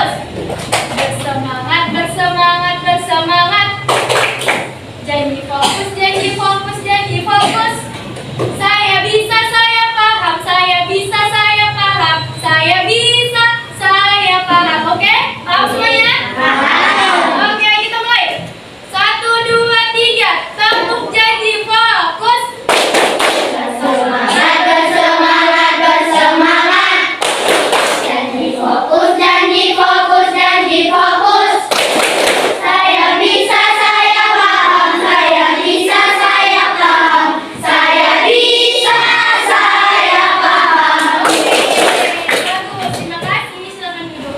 fokus. Bersemangat, bersemangat, bersemangat. Janji fokus, janji fokus, janji fokus. Saya bisa, saya paham. Saya bisa, saya paham. Saya bisa, saya paham. Oke? Paham semuanya? Paham. Oke, kita mulai. 1, 2, 3. Tepuk janji fokus. Bersemangat, bersemangat, bersemangat. Janji fokus, janji fokus, janji fokus. Saya bisa, saya paham. Saya bisa, saya paham. Saya bisa, saya paham. Bagus, terima kasih. Silakan duduk.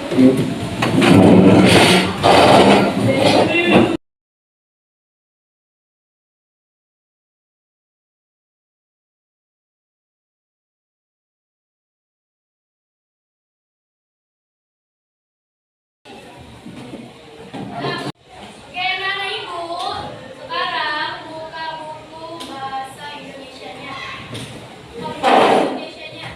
Oke, anak-anak ibu, sekarang buka buku bahasa Indonesianya. Buka bahasa Indonesianya.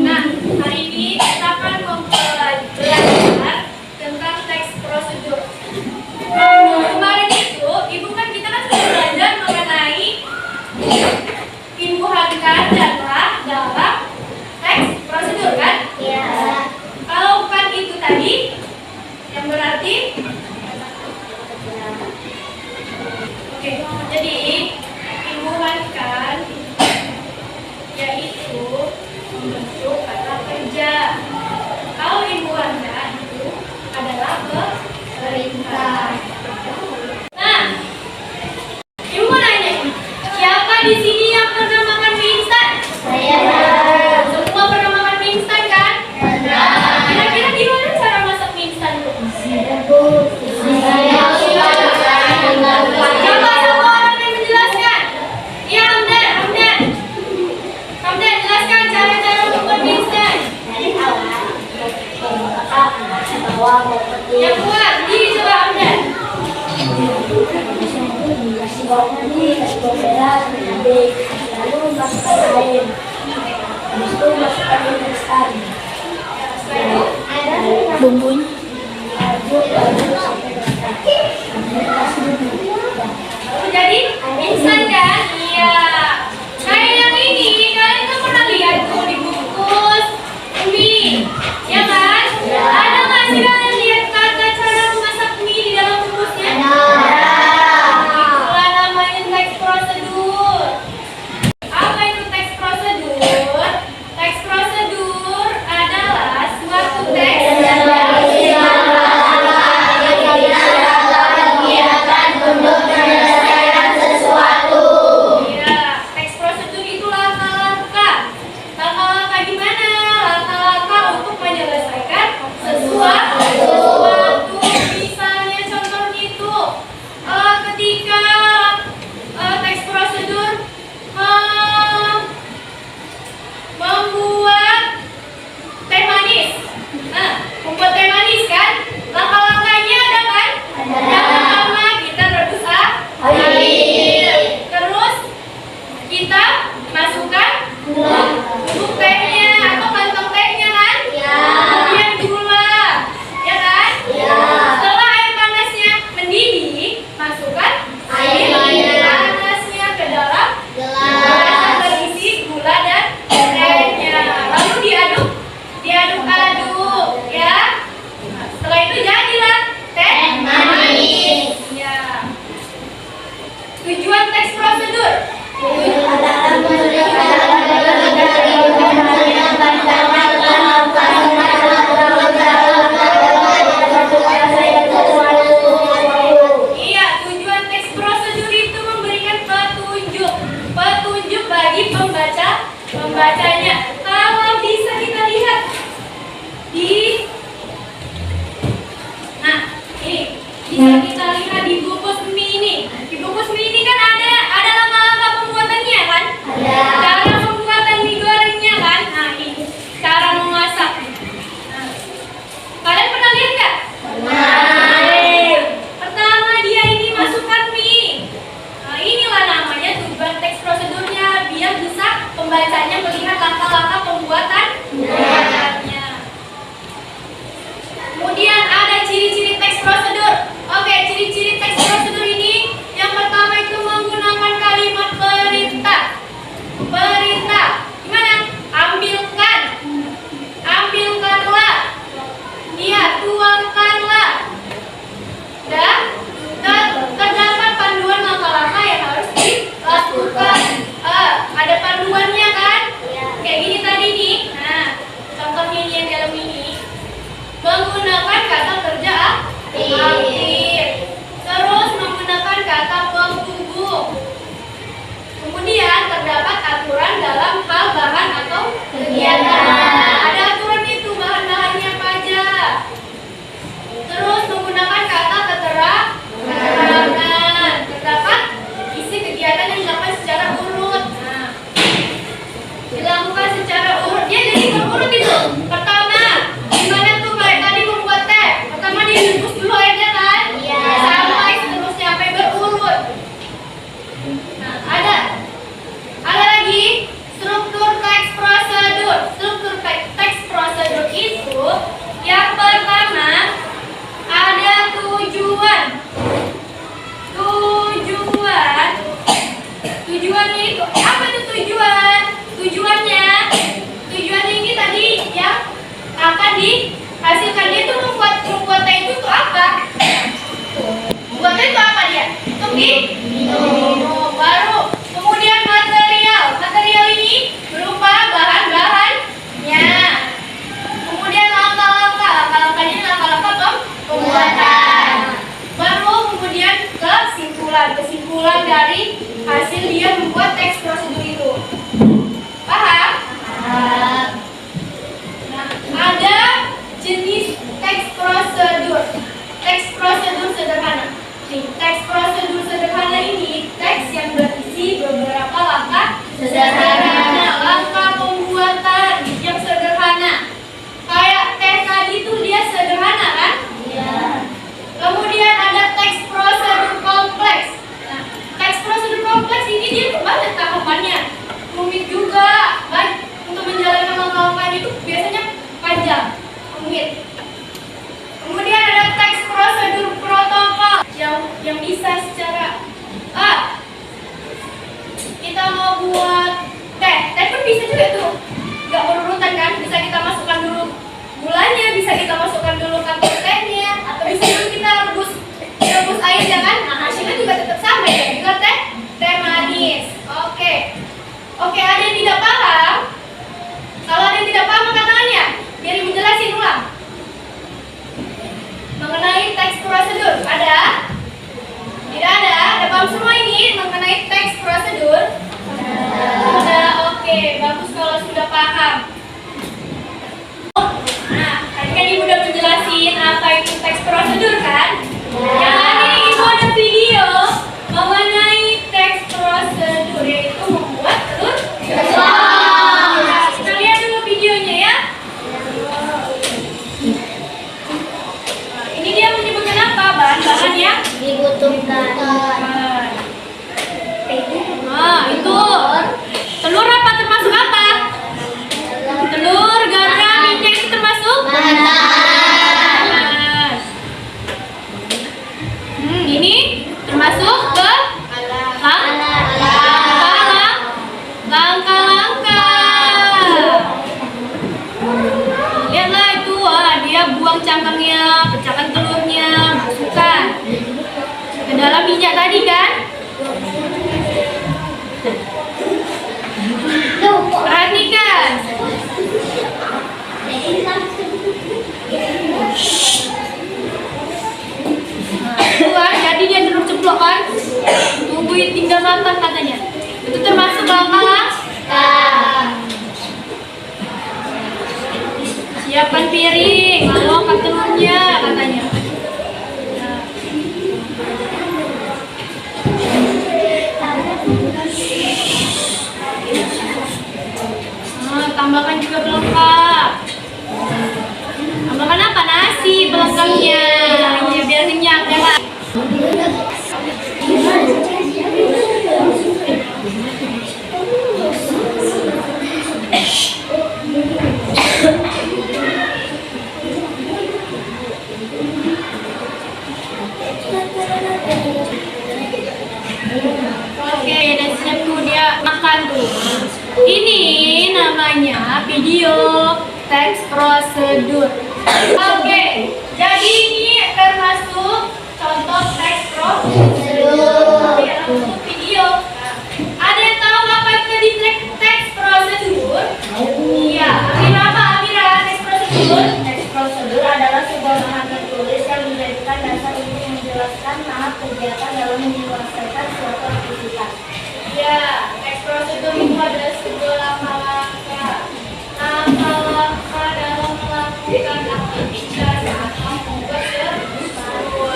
Nah, hari ini kita akan belajar tentang teks prosedur. Kemarin itu, ibu kan kita kan sudah belajar mengenai imbuhan kata dalam teks prosedur kan? Ya. Kalau bukan itu tadi, yang berarti oke, jadi imbuhan kan yaitu membentuk kata kerja. Kalau imbuhan kan itu adalah perintah. Nah, ibu mau nanya, siapa di sini yang pernah makan mie instan? Saya Semua pernah makan mie instan kan? Kira-kira gimana cara masak mie instan bu? Coba semua orang yang menjelaskan. Ya, Hamdan, jelaskan cara-cara membuat mie instan. Yang kuat, diri coba Hamdan. Kasih bawang putih, kasih bawang merah, cabai, lalu masukkan air. Habis itu masukkan mie instan. Bumbunya. Aduk sampai rata. Kasih bumbu. Jadi mie instan kan? Iya. Kayak yang ini, kalian kan pernah lihat tuh dibungkus mie, ya kan? Ada nggak sih kalian lihat kata cara memasak mie di dalam bungkusnya? Itulah namanya teks prosedur. Apa itu teks prosedur? Teks prosedur adalah suatu teks Kegiatan untuk menyelesaikan sesuatu. ya, akan dihasilkan. Dia itu membuatnya itu untuk apa? Buatnya itu apa dia? Untuk minum. Baru kemudian material ini berupa bahan-bahannya. Kemudian langkah-langkahnya ini langkah-langkah pembuatan. Baru kemudian kesimpulan dari hasil dia membuat teks prosedur itu. Paham? Nah, ada jenis teks prosedur. Teks prosedur sederhana. Teks prosedur sederhana ini teks yang berisi beberapa langkah sederhana, langkah pembuatan yang sederhana. Kayak teks tadi itu dia sederhana kan? Iya. Kemudian ada teks prosedur kompleks. Nah, teks prosedur kompleks ini dia banyak tahapannya, rumit juga. Untuk menjalankan langkah-langkah itu biasanya panjang, rumit. Kemudian ada teks prosedur protokol yang bisa secara kita mau buat teh pun bisa juga tuh, nggak berurutan kan? Bisa kita masukkan dulu gulanya, bisa kita masukkan dulu kapur tehnya, atau bisa dulu kita rebus airnya kan? Nah, hasilnya juga tetap sama ya, juga teh manis. Oke, ada yang tidak paham? Kalau ada yang tidak paham angkat tangannya, biar ibu jelasin ulang. Mengenai teks prosedur, ada? Tidak ada? Ada paham semua ini mengenai teks prosedur? Ada. Oke, bagus kalau sudah paham. Nah, tadi kan ibu udah menjelasin apa itu teks prosedur kan? Yang ada ibu ada video mengenai teks prosedur, yaitu membuat telur. Nah, kita lihat dulu videonya ya. Nah, ini dia menyebutkan apa? Bahan-bahan yang dibutuhkan. Nah, itu telur apa termasuk apa? Telur, garam, minyak itu termasuk? Panas. Ini termasuk ke langkah-langkah. Lihatlah itu, dia buang cangkangnya, pecahkan telurnya, masukkan ke dalam minyak tadi kan? Perhatikan. Jadi dia ceplok kan? Tungguin tinggal matang katanya. Itu termasuk langkah. Siapkan piring, lalu angkat telurnya katanya. Tambahkan juga pelengkap. Tambahkan apa? Nasi pelengkapnya. Ya, biar kenyang ya Pak. Oke, dan siap tuh dia makan tuh. Ini namanya video teks prosedur. Oke, jadi ini termasuk contoh teks prosedur. Untuk video. Ada yang tahu apa itu tadi teks prosedur? Iya. Amira, teks prosedur? Teks prosedur adalah sebuah bahan tertulis yang dijadikan dasar untuk menjelaskan tahap kegiatan dalam menyelesaikan suatu aktivitas. Ya, teks prosedur itu adalah sebuah langkah-langkah dalam melakukan aktivitas atau membuat sesuatu.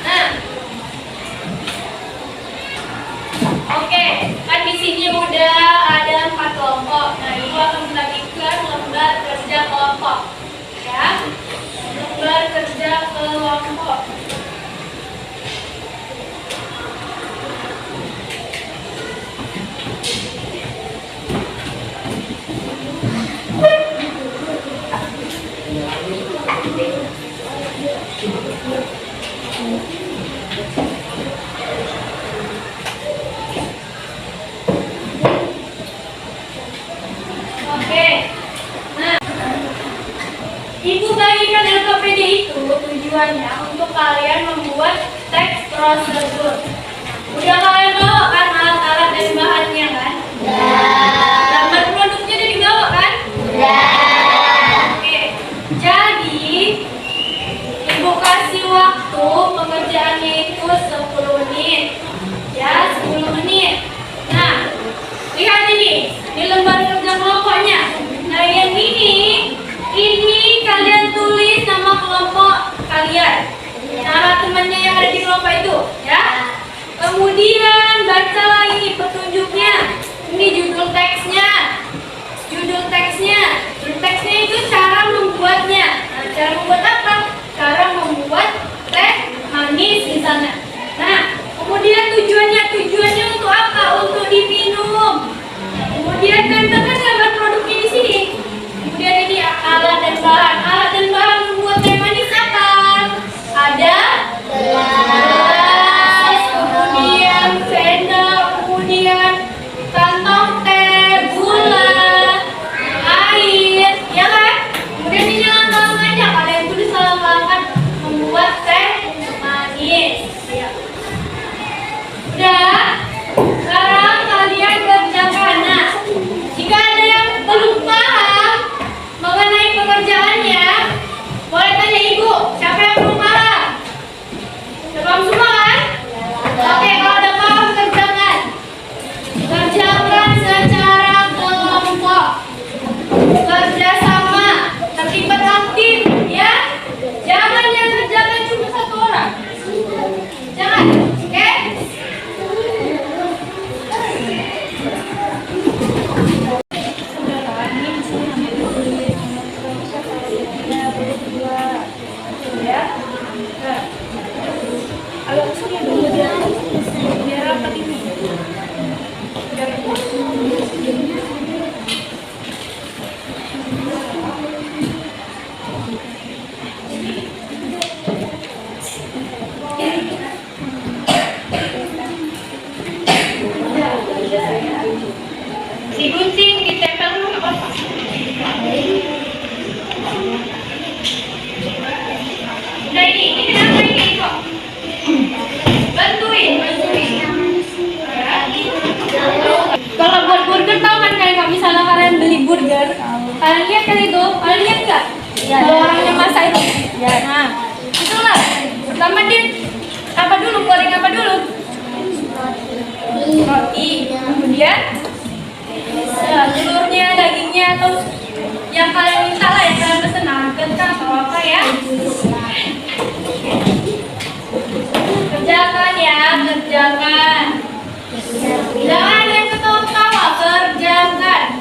Nah, oke, kan di sini udah ada 4 kelompok. Nah, ibu akan membagikan lembar kerja kelompok, ya. Lembar kerja kelompok. tujuannya untuk kalian membuat teks prosedur. Udah kalian bawa kan alat-alat dan bahannya kan? Gambar produknya udah dibawa kan? Oke. Jadi Ibu kasih waktu pengerjaannya itu 10 menit. Ya, 10 menit. Nah, lihat ini lembar kerja kelompoknya. Nah, yang ini kalian tulis nama kelompok kalian. Nama temannya yang ada di kelompok itu, ya. Kemudian baca lagi petunjuknya. Ini judul teksnya. Judul teksnya itu cara membuatnya. Nah, cara membuat apa? Cara membuat teh manis di sana. Nah, kemudian tujuannya untuk apa? Untuk diminum. Kemudian tempelkan gambar produknya di sini. Kemudian ini alat dan bahan membuat teh manis apa? Ada gelas, kemudian sendok, kemudian kantong teh, gula, air, ya kan? Kemudian ini langkah-langkahnya kalian tulis langkah-langkah membuat teh manis. Ya. Udah. Sekarang kalian kerjakan. Nah, jika ada yang belum paham mengenai pekerjaannya, boleh tanya ibu. Siapa yang belum paham? Sudah paham semua kan? Oke, kalau udah paham kerjakan. Kerjakan secara kelompok. Kerja sama, terlibat aktif, ya. Jangan yang kerjakan cuma satu orang. Jangan, oke? Digunting, ditempel dulu nggak apa-apa. Nah ini kenapa ini kok? Bantuin. Kalau buat burger tahu kan kayak kalau misalnya kalian beli burger, kalian lihat kan itu, kalian lihat nggak? Kalau orangnya masak itu. Nah, itulah. Pertama dia apa dulu? Goreng apa dulu? Roti. Kemudian telurnya, dagingnya, atau yang kalian minta lah, yang kalian pesen nugget atau apa ya. Kerjakan ya, kerjakan. Jangan yang ketawa-ketawa, kerjakan.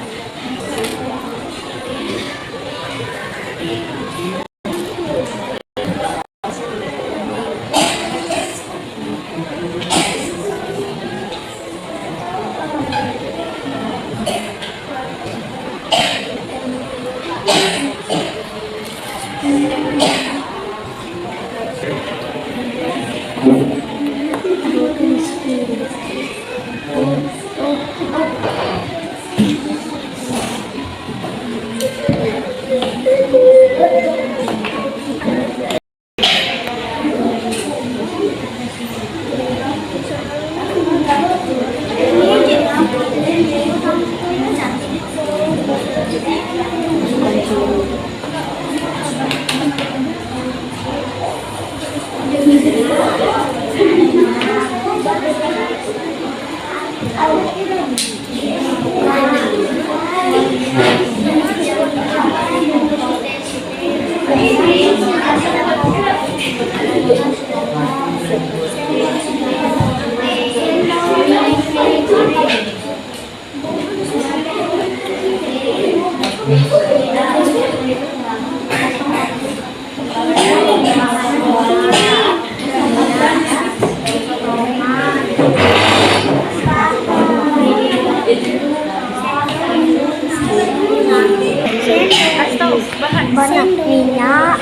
Banyak minyak,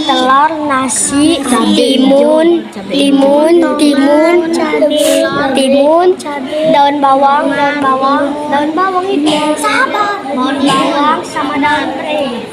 telur, nasi, timun, daun bawang itu sabar, daun bawang sama daun pre.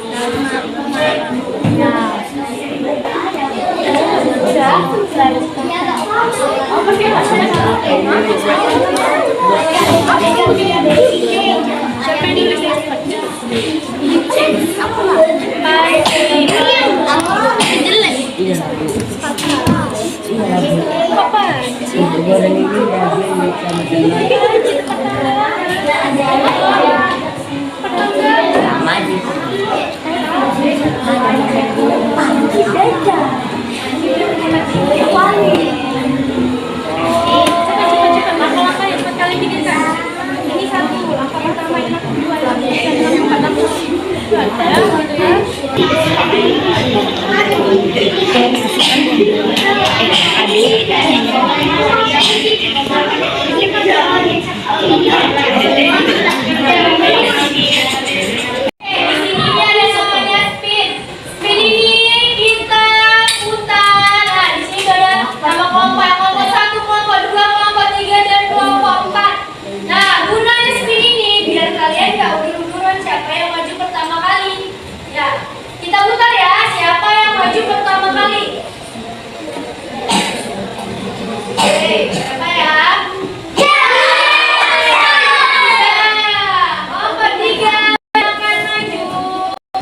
Kita putar ya, siapa yang maju pertama kali? Oke, siapa ya? Nomor 3 akan maju.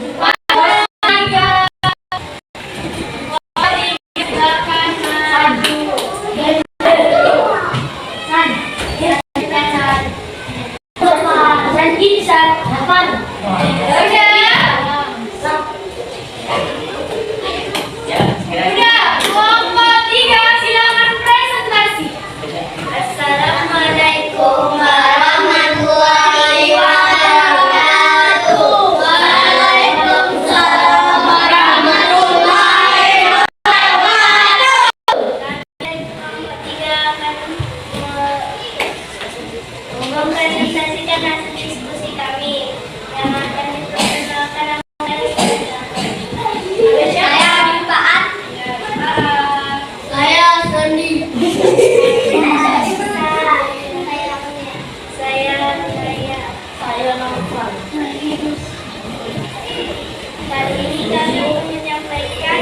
Nomor 3 silakan maju. Dan Insan, hafal. Udah, kelompok 3 silakan presentasi. Assalamualaikum warahmatullahi wabarakatuh. Waalaikumsalam warahmatullahi wabarakatuh. Kelompok 3 akan mempresentasikan hasil diskusi kami yang akan diperkenalkan. Saya Pak. Saya Sandi. Saya Nova. Kali ini kami ingin menyampaikan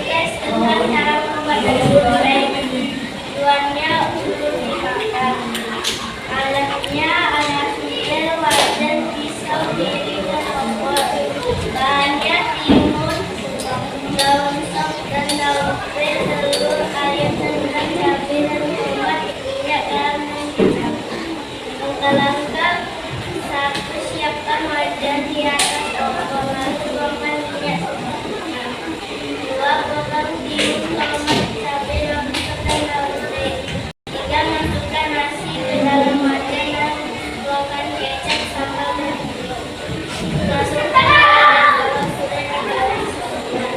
tes tentang cara membuat nasi goreng. Tujuannya untuk dimakan. Alatnya ada sumber, wajan, pisau, piring, dan kompor. Bahannya timun, daun sop dan daun kue, telur, ayam, santan, cabai, dan tomat, minyak, garam, dan kecap. Langkah-langkah: 1. Siapkan wajan di atas kompor, lalu tuangkan minyak secukupnya. 2. Potong timun, tomat, cabai, daun sop, dan daun kue. 3. Masukkan nasi ke dalam wajan dan tuangkan kecap, sambal, dan telur. Masukkan daun sudah digoreng sebelumnya.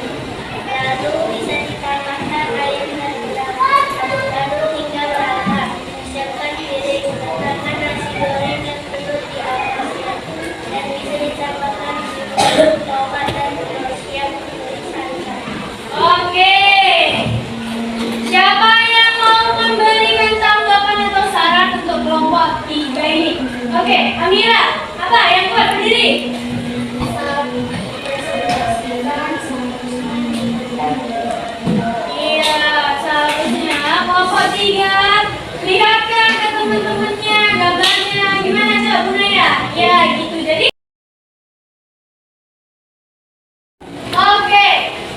Lalu bisa ditambahkan air dan garam. Lalu tinggal masak. Siapkan piring, letakkan nasi goreng dan telur di atasnya. Dan bisa ditambahkan bumbu, tomat, dan telur siap untuk santan. Oke. Siapa yang mau memberikan tanggapan atau saran untuk kelompok 3 ini? Oke, Amira, apa yang kuat berdiri? Iya, seharusnya kelompok 3 lihatkan ke teman-temannya gambarnya gimana Cak Bunaya? Ya gitu, jadi oke.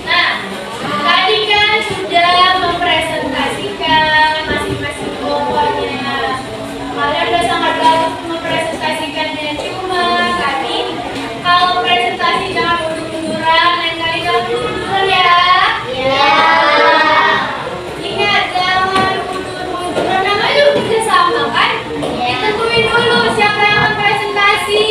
Nah, tadi kan sudah mempresentasikan masing-masing kelompoknya. Kalian udah sangat bagus mempresentasikannya. Cuma tadi kalau presentasi jangan mundur-munduran, lain kali jangan mundur-munduran ya. Ya. Ingat, jangan mundur-munduran. Namanya juga kerjasama kan? Ditentuin dulu siapa yang akan presentasi.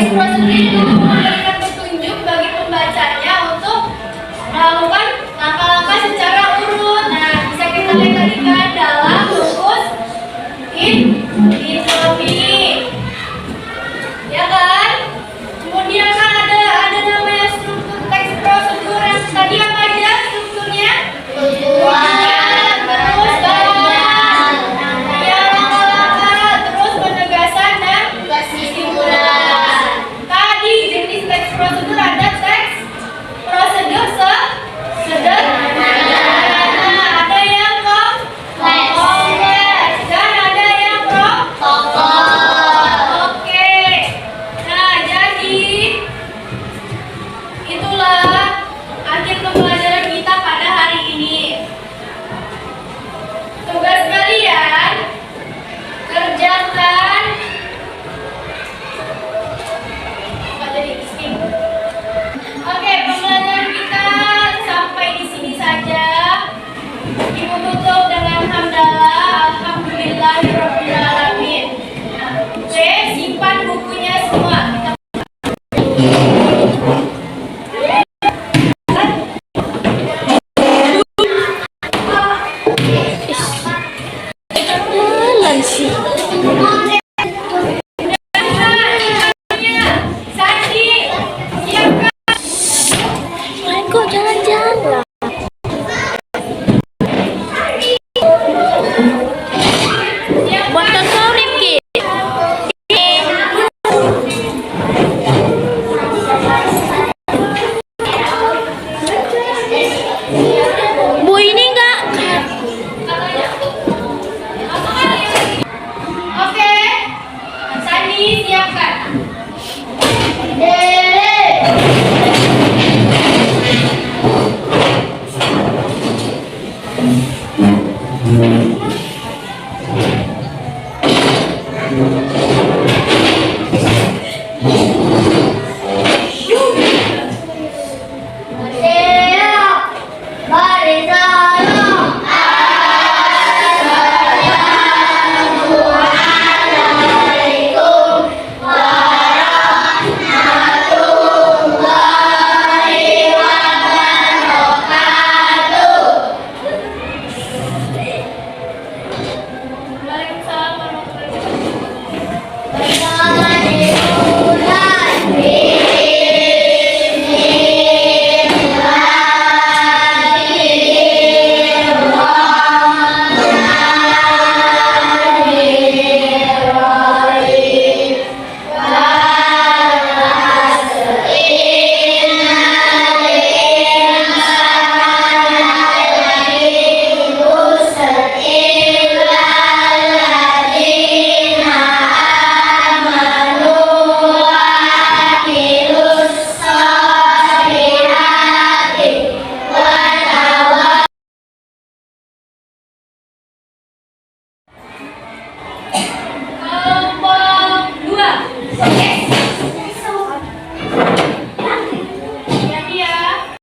teks prosedur itu memberikan petunjuk bagi pembacanya untuk melakukan langkah-langkah secara urut. Nah, bisa kita lihat tadi kan dalam rumus introduksi, ya kan? Kemudian kan ada namanya struktur teks prosedur yang tadi apa aja strukturnya? Terus bahan, ya langkah-langkah, terus penegasan dan kesimpulan. Tadi jenis teks prosedur ada teks prosedur sederhana, ada yang kompleks, dan ada yang pokok. Oke. Nah, jadi itulah akhir pembelajaran kita pada hari ini. Tugas kalian kerjakan. Apa tadi? Skip. Oke, pembelajaran kita sampai di sini saja. Ibu tutup dengan hamdalah, alhamdulillahirabbil alamin. Oke, simpan bukunya semua. Sandi, siapkan. Kok jalan-jalan? Buat kau Rifki. Bu ini enggak? Oke, Sandi siapkan.